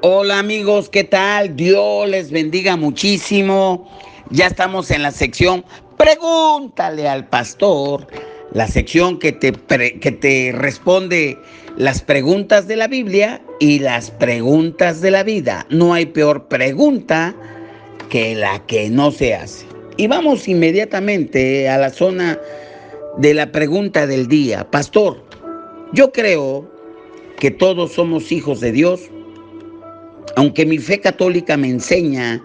Hola amigos, ¿qué tal? Dios les bendiga muchísimo. Ya estamos en la sección Pregúntale al Pastor, la sección que te responde las preguntas de la Biblia y las preguntas de la vida. No hay peor pregunta que la que no se hace. Y vamos inmediatamente a la zona de la pregunta del día. Pastor, yo creo que todos somos hijos de Dios, aunque mi fe católica me enseña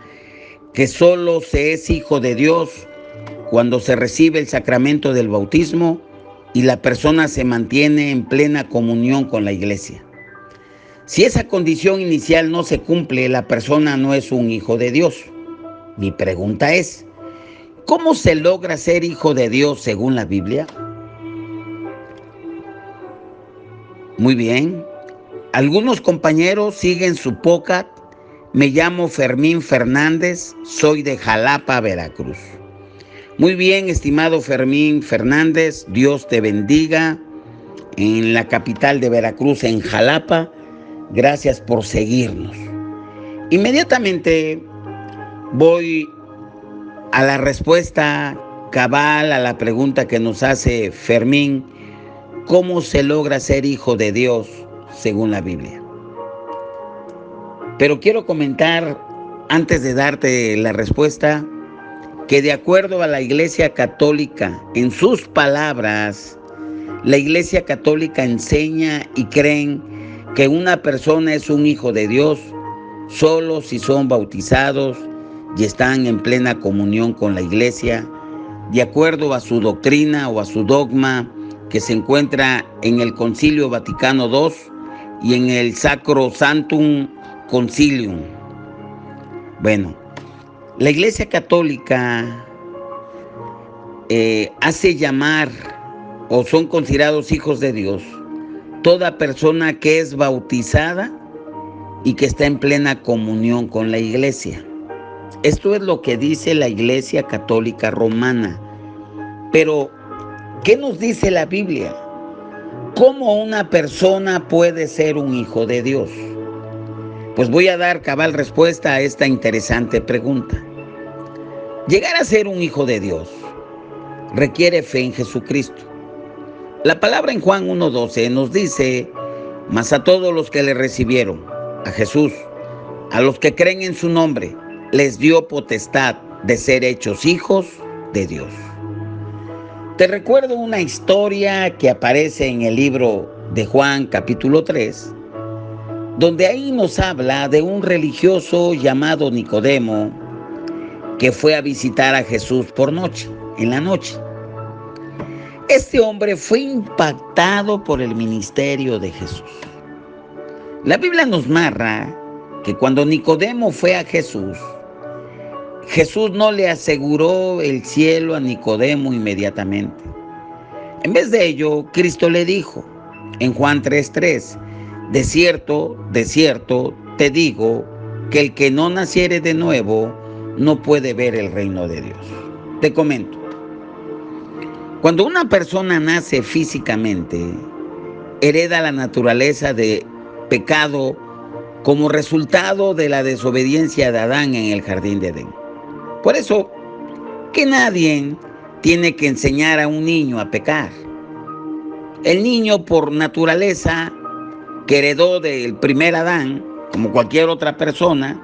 que solo se es hijo de Dios cuando se recibe el sacramento del bautismo y la persona se mantiene en plena comunión con la iglesia. Si esa condición inicial no se cumple, la persona no es un hijo de Dios. Mi pregunta es, ¿cómo se logra ser hijo de Dios según la Biblia? Muy bien. Algunos compañeros siguen su podcast. Me llamo Fermín Fernández, soy de Jalapa, Veracruz. Muy bien, estimado Fermín Fernández, Dios te bendiga en la capital de Veracruz, en Jalapa. Gracias por seguirnos. Inmediatamente voy a la respuesta cabal a la pregunta que nos hace Fermín: ¿cómo se logra ser hijo de Dios según la Biblia? Pero quiero comentar, antes de darte la respuesta, que de acuerdo a la Iglesia Católica, en sus palabras, la Iglesia Católica enseña y creen que una persona es un hijo de Dios solo si son bautizados y están en plena comunión con la Iglesia, de acuerdo a su doctrina o a su dogma que se encuentra en el Concilio Vaticano II y en el Sacrosanctum Concilium. Bueno, la Iglesia Católica hace llamar o son considerados hijos de Dios toda persona que es bautizada y que está en plena comunión con la Iglesia. Esto es lo que dice la Iglesia Católica Romana. Pero, ¿qué nos dice la Biblia? ¿Cómo una persona puede ser un hijo de Dios? Pues voy a dar cabal respuesta a esta interesante pregunta. Llegar a ser un hijo de Dios requiere fe en Jesucristo. La palabra en Juan 1:12 nos dice: mas a todos los que le recibieron, a Jesús, a los que creen en su nombre, les dio potestad de ser hechos hijos de Dios. Te recuerdo una historia que aparece en el libro de Juan capítulo 3, donde ahí nos habla de un religioso llamado Nicodemo que fue a visitar a Jesús en la noche. Este hombre fue impactado por el ministerio de Jesús. La Biblia nos narra que cuando Nicodemo fue a Jesús, Jesús no le aseguró el cielo a Nicodemo inmediatamente. En vez de ello, Cristo le dijo en Juan 3:3: de cierto, te digo que el que no naciere de nuevo no puede ver el reino de Dios. Te comento. Cuando una persona nace físicamente, hereda la naturaleza de pecado como resultado de la desobediencia de Adán en el jardín de Edén. Por eso, que nadie tiene que enseñar a un niño a pecar. El niño, por naturaleza, que heredó del primer Adán, como cualquier otra persona,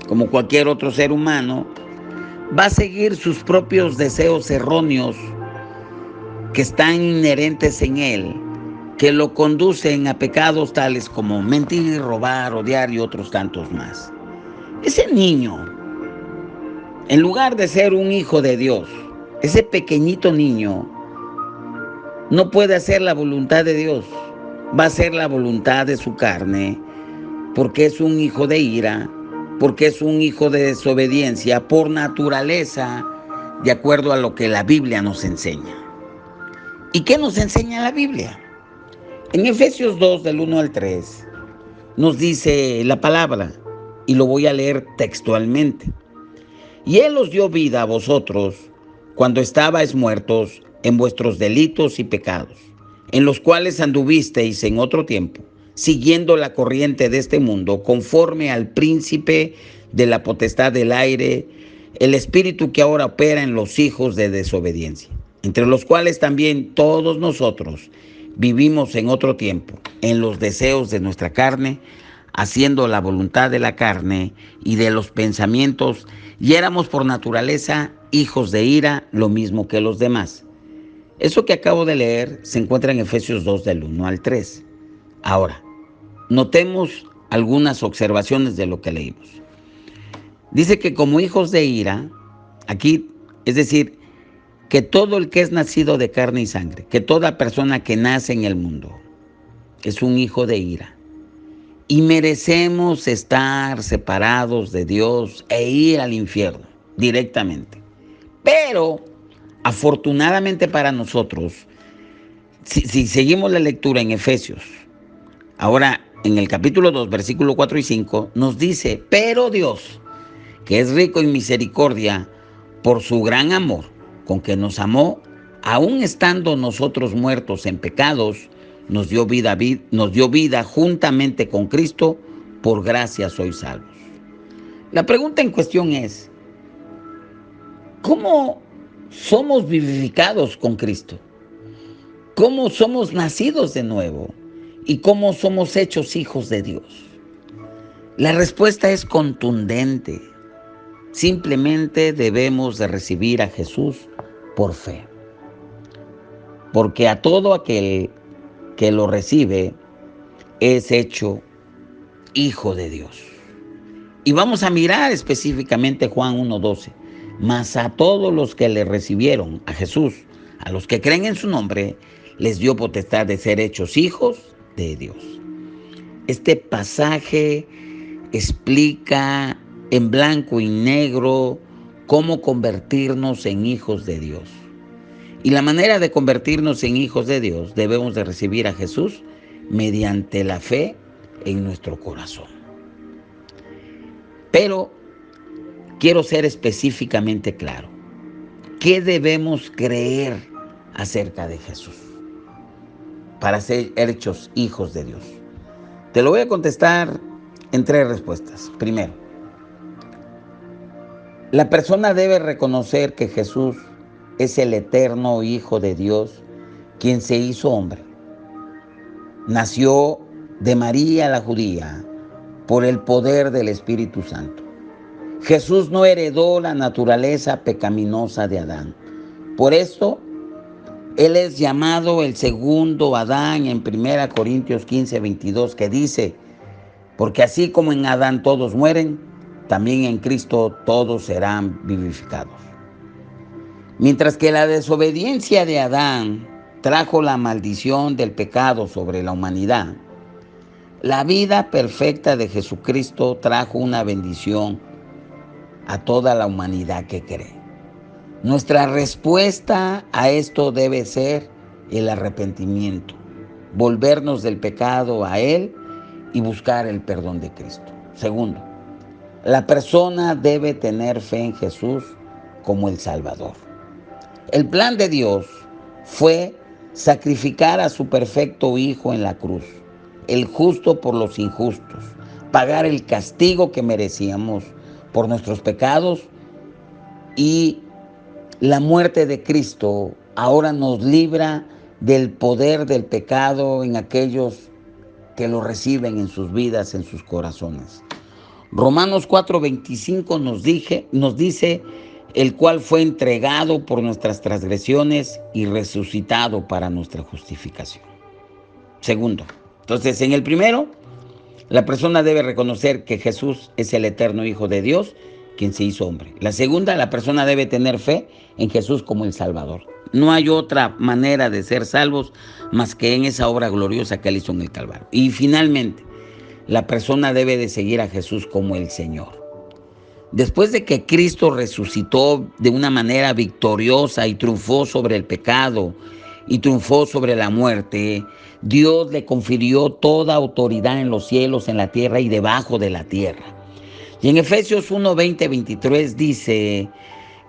como cualquier otro ser humano, va a seguir sus propios deseos erróneos que están inherentes en él, que lo conducen a pecados tales como mentir, robar, odiar y otros tantos más. Ese niño, en lugar de ser un hijo de Dios, ese pequeñito niño no puede hacer la voluntad de Dios. Va a hacer la voluntad de su carne, porque es un hijo de ira, porque es un hijo de desobediencia por naturaleza, de acuerdo a lo que la Biblia nos enseña. ¿Y qué nos enseña la Biblia? En Efesios 2, del 1 al 3, nos dice la palabra, y lo voy a leer textualmente. Y Él os dio vida a vosotros cuando estabais muertos en vuestros delitos y pecados, en los cuales anduvisteis en otro tiempo, siguiendo la corriente de este mundo, conforme al príncipe de la potestad del aire, el espíritu que ahora opera en los hijos de desobediencia, entre los cuales también todos nosotros vivimos en otro tiempo, en los deseos de nuestra carne, haciendo la voluntad de la carne y de los pensamientos, y éramos por naturaleza hijos de ira, lo mismo que los demás. Eso que acabo de leer se encuentra en Efesios 2 del 1 al 3. Ahora, notemos algunas observaciones de lo que leímos. Dice que como hijos de ira, aquí, es decir, que todo el que es nacido de carne y sangre, que toda persona que nace en el mundo es un hijo de ira. Y merecemos estar separados de Dios e ir al infierno directamente. Pero, afortunadamente para nosotros, si seguimos la lectura en Efesios, ahora en el capítulo 2, versículo 4 y 5, nos dice, pero Dios, que es rico en misericordia, por su gran amor, con que nos amó, aun estando nosotros muertos en pecados, nos dio vida juntamente con Cristo, por gracia sois salvos. La pregunta en cuestión es, ¿cómo somos vivificados con Cristo? ¿Cómo somos nacidos de nuevo? ¿Y cómo somos hechos hijos de Dios? La respuesta es contundente. Simplemente debemos de recibir a Jesús por fe. Porque a todo aquel que lo recibe es hecho hijo de Dios. Y vamos a mirar específicamente Juan 1:12. Mas a todos los que le recibieron, a Jesús, a los que creen en su nombre, les dio potestad de ser hechos hijos de Dios. Este pasaje explica en blanco y negro cómo convertirnos en hijos de Dios. Y la manera de convertirnos en hijos de Dios, debemos de recibir a Jesús mediante la fe en nuestro corazón. Pero quiero ser específicamente claro. ¿Qué debemos creer acerca de Jesús para ser hechos hijos de Dios? Te lo voy a contestar en 3 respuestas. Primero, la persona debe reconocer que Jesús es el eterno Hijo de Dios, quien se hizo hombre. Nació de María la judía por el poder del Espíritu Santo. Jesús no heredó la naturaleza pecaminosa de Adán. Por esto, Él es llamado el segundo Adán en 1 Corintios 15:22, que dice, porque así como en Adán todos mueren, también en Cristo todos serán vivificados. Mientras que la desobediencia de Adán trajo la maldición del pecado sobre la humanidad, la vida perfecta de Jesucristo trajo una bendición a toda la humanidad que cree. Nuestra respuesta a esto debe ser el arrepentimiento, volvernos del pecado a Él y buscar el perdón de Cristo. Segundo, la persona debe tener fe en Jesús como el Salvador. El plan de Dios fue sacrificar a su perfecto Hijo en la cruz, el justo por los injustos, pagar el castigo que merecíamos por nuestros pecados, y la muerte de Cristo ahora nos libra del poder del pecado en aquellos que lo reciben en sus vidas, en sus corazones. Romanos 4:25 nos dice, el cual fue entregado por nuestras transgresiones y resucitado para nuestra justificación. Segundo, entonces en el primero, la persona debe reconocer que Jesús es el eterno Hijo de Dios, quien se hizo hombre. La segunda, la persona debe tener fe en Jesús como el Salvador. No hay otra manera de ser salvos más que en esa obra gloriosa que Él hizo en el Calvario. Y finalmente, la persona debe de seguir a Jesús como el Señor. Después de que Cristo resucitó de una manera victoriosa y triunfó sobre el pecado y triunfó sobre la muerte, Dios le confirió toda autoridad en los cielos, en la tierra y debajo de la tierra. Y en Efesios 1:20-23 dice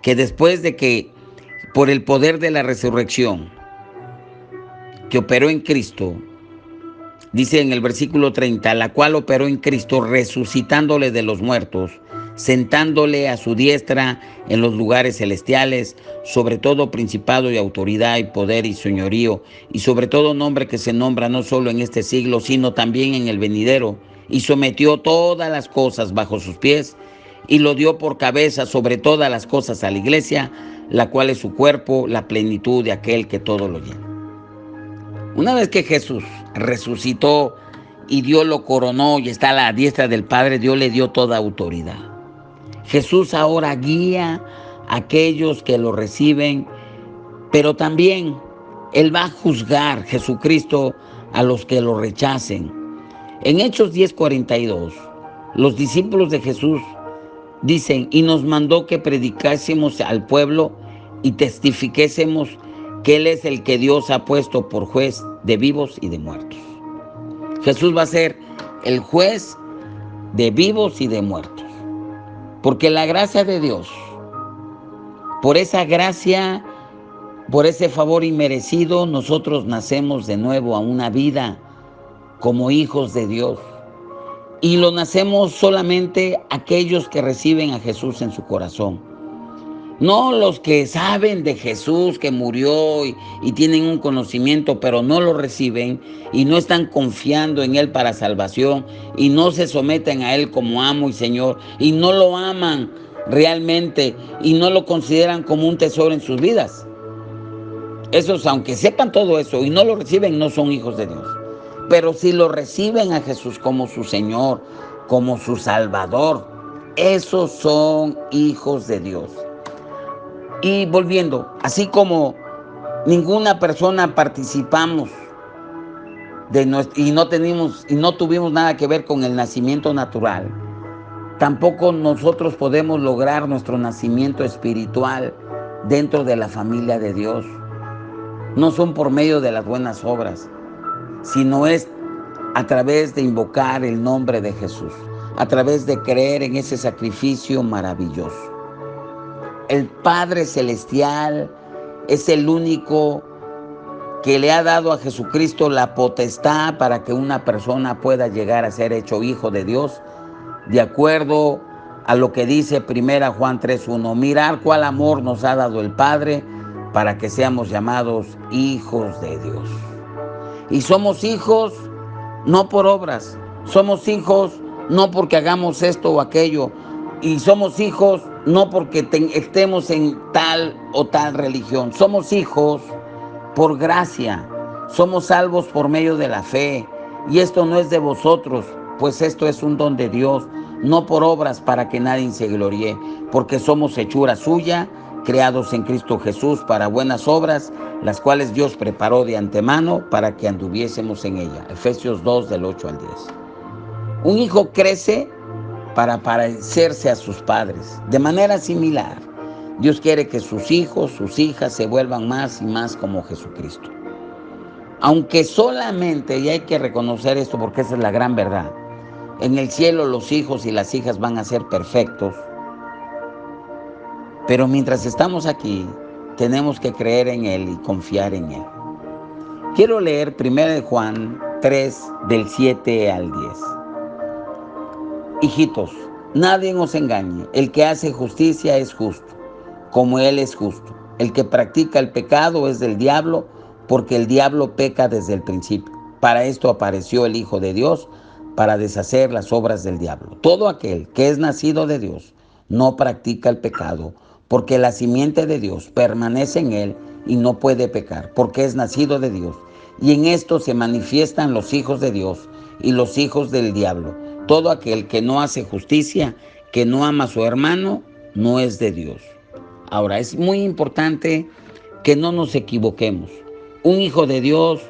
que después de que por el poder de la resurrección que operó en Cristo, Dice en el versículo 30, la cual operó en Cristo resucitándole de los muertos, sentándole a su diestra en los lugares celestiales, sobre todo principado y autoridad y poder y señorío, y sobre todo nombre que se nombra no solo en este siglo, sino también en el venidero, y sometió todas las cosas bajo sus pies, y lo dio por cabeza sobre todas las cosas a la iglesia, la cual es su cuerpo, la plenitud de aquel que todo lo llena. Una vez que Jesús resucitó y Dios lo coronó y está a la diestra del Padre, Dios le dio toda autoridad. Jesús ahora guía a aquellos que lo reciben, pero también Él va a juzgar, Jesucristo, a los que lo rechacen. En Hechos 10:42, los discípulos de Jesús dicen, y nos mandó que predicásemos al pueblo y testifiquésemos que Él es el que Dios ha puesto por juez de vivos y de muertos. Jesús va a ser el juez de vivos y de muertos. Porque la gracia de Dios, por esa gracia, por ese favor inmerecido, nosotros nacemos de nuevo a una vida como hijos de Dios. Y lo nacemos solamente aquellos que reciben a Jesús en su corazón. No los que saben de Jesús que murió y tienen un conocimiento, pero no lo reciben y no están confiando en Él para salvación y no se someten a Él como amo y Señor y no lo aman realmente y no lo consideran como un tesoro en sus vidas. Esos, aunque sepan todo eso y no lo reciben, no son hijos de Dios. Pero si lo reciben a Jesús como su Señor, como su Salvador, esos son hijos de Dios. Y volviendo, así como ninguna persona participamos y no tuvimos nada que ver con el nacimiento natural, tampoco nosotros podemos lograr nuestro nacimiento espiritual dentro de la familia de Dios. No son por medio de las buenas obras, sino es a través de invocar el nombre de Jesús, a través de creer en ese sacrificio maravilloso. El Padre Celestial es el único que le ha dado a Jesucristo la potestad para que una persona pueda llegar a ser hecho hijo de Dios, de acuerdo a lo que dice 1 Juan 3:1. Mirar cuál amor nos ha dado el Padre para que seamos llamados hijos de Dios. Y somos hijos no por obras, somos hijos no porque hagamos esto o aquello, y somos hijos no porque estemos en tal o tal religión. Somos hijos por gracia. Somos salvos por medio de la fe. Y esto no es de vosotros, pues esto es un don de Dios, no por obras para que nadie se gloríe, porque somos hechura suya, creados en Cristo Jesús para buenas obras, las cuales Dios preparó de antemano para que anduviésemos en ella. Efesios 2, del 8 al 10. Un hijo crece para parecerse a sus padres. De manera similar, Dios quiere que sus hijos, sus hijas se vuelvan más y más como Jesucristo. Aunque solamente, y hay que reconocer esto porque esa es la gran verdad, en el cielo los hijos y las hijas van a ser perfectos, pero mientras estamos aquí, tenemos que creer en Él y confiar en Él. Quiero leer 1 Juan 3, del 7 al 10. Hijitos, nadie os engañe. El que hace justicia es justo, como Él es justo. El que practica el pecado es del diablo, porque el diablo peca desde el principio. Para esto apareció el Hijo de Dios, para deshacer las obras del diablo. Todo aquel que es nacido de Dios no practica el pecado, porque la simiente de Dios permanece en él y no puede pecar, porque es nacido de Dios. Y en esto se manifiestan los hijos de Dios y los hijos del diablo. Todo aquel que no hace justicia, que no ama a su hermano, no es de Dios. Ahora, es muy importante que no nos equivoquemos. Un hijo de Dios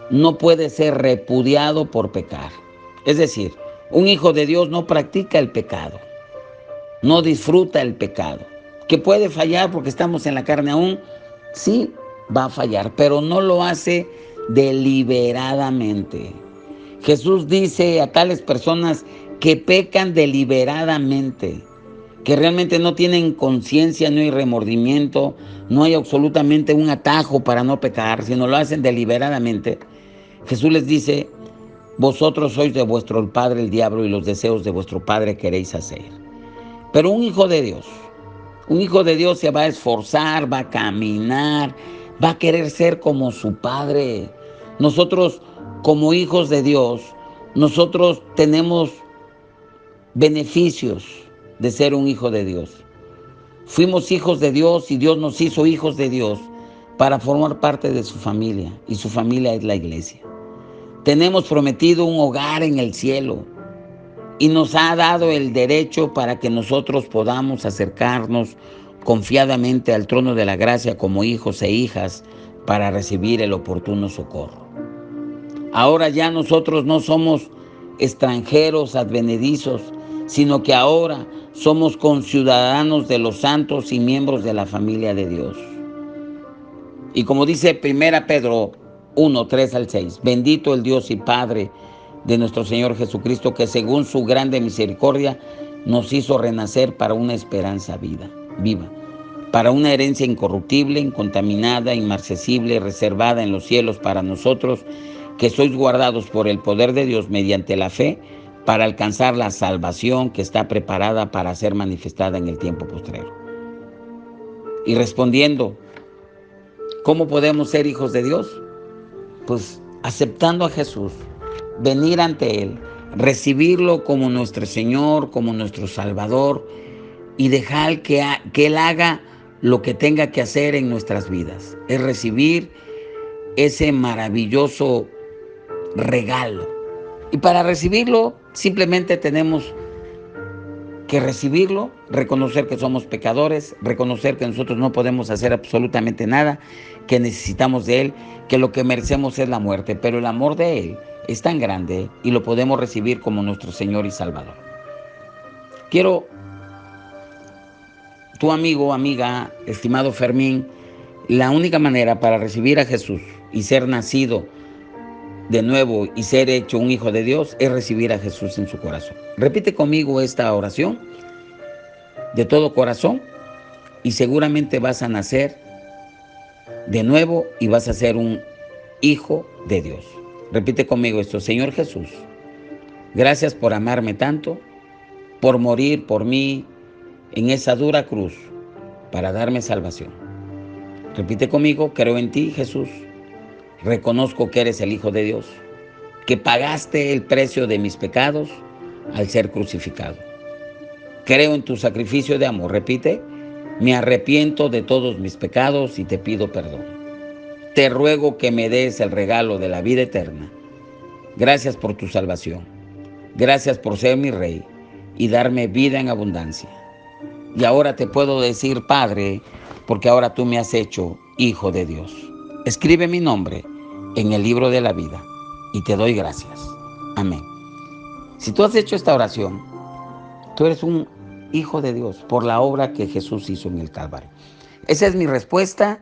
no puede ser repudiado por pecar. Es decir, un hijo de Dios no practica el pecado, no disfruta el pecado. ¿Que puede fallar porque estamos en la carne aún? Sí, va a fallar, pero no lo hace deliberadamente. Jesús dice a tales personas que pecan deliberadamente, que realmente no tienen conciencia, no hay remordimiento, no hay absolutamente un atajo para no pecar, sino lo hacen deliberadamente. Jesús les dice Vosotros sois de vuestro padre el diablo y los deseos de vuestro padre queréis hacer. Pero un hijo de Dios se va a esforzar, va a caminar, va a querer ser como su padre. Nosotros, como hijos de Dios, nosotros tenemos beneficios de ser un hijo de Dios. Fuimos hijos de Dios y Dios nos hizo hijos de Dios para formar parte de su familia, y su familia es la iglesia. Tenemos prometido un hogar en el cielo y nos ha dado el derecho para que nosotros podamos acercarnos confiadamente al trono de la gracia como hijos e hijas para recibir el oportuno socorro. Ahora ya nosotros no somos extranjeros advenedizos, sino que ahora somos conciudadanos de los santos y miembros de la familia de Dios. Y como dice 1 Pedro 1, 3 al 6, bendito el Dios y Padre de nuestro Señor Jesucristo, que según su grande misericordia nos hizo renacer para una esperanza viva, para una herencia incorruptible, incontaminada, inmarcesible, reservada en los cielos para nosotros, que sois guardados por el poder de Dios mediante la fe, para alcanzar la salvación que está preparada para ser manifestada en el tiempo postrero. Y respondiendo, ¿cómo podemos ser hijos de Dios? Pues aceptando a Jesús, venir ante Él, recibirlo como nuestro Señor, como nuestro Salvador, y dejar que Él haga lo que tenga que hacer en nuestras vidas. Es recibir ese maravilloso regalo. Y para recibirlo, simplemente tenemos que recibirlo, reconocer que somos pecadores, reconocer que nosotros no podemos hacer absolutamente nada, que necesitamos de Él, que lo que merecemos es la muerte, pero el amor de Él es tan grande y lo podemos recibir como nuestro Señor y Salvador. Quiero, tu amigo, amiga, estimado Fermín, la única manera para recibir a Jesús y ser nacido de nuevo y ser hecho un hijo de Dios es recibir a Jesús en su corazón. Repite conmigo esta oración de todo corazón y seguramente vas a nacer de nuevo y vas a ser un hijo de Dios. Repite conmigo esto: Señor Jesús, gracias por amarme tanto, por morir por mí en esa dura cruz para darme salvación. Repite conmigo: creo en ti, Jesús. Reconozco que eres el Hijo de Dios, que pagaste el precio de mis pecados al ser crucificado. Creo en tu sacrificio de amor. Repite: me arrepiento de todos mis pecados y te pido perdón. Te ruego que me des el regalo de la vida eterna. Gracias por tu salvación. Gracias por ser mi Rey y darme vida en abundancia. Y ahora te puedo decir Padre, porque ahora tú me has hecho Hijo de Dios. Escribe mi nombre en el libro de la vida y te doy gracias. Amén. Si tú has hecho esta oración, tú eres un hijo de Dios por la obra que Jesús hizo en el Calvario. Esa es mi respuesta.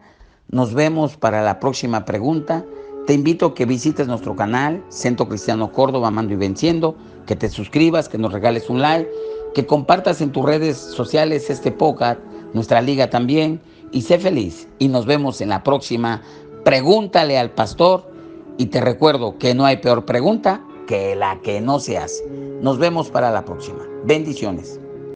Nos vemos para la próxima pregunta. Te invito a que visites nuestro canal, Centro Cristiano Córdoba, Amando y Venciendo, que te suscribas, que nos regales un like, que compartas en tus redes sociales este podcast, nuestra liga también, y sé feliz. Y nos vemos en la próxima. Pregúntale al pastor, y te recuerdo que no hay peor pregunta que la que no se hace. Nos vemos para la próxima. Bendiciones.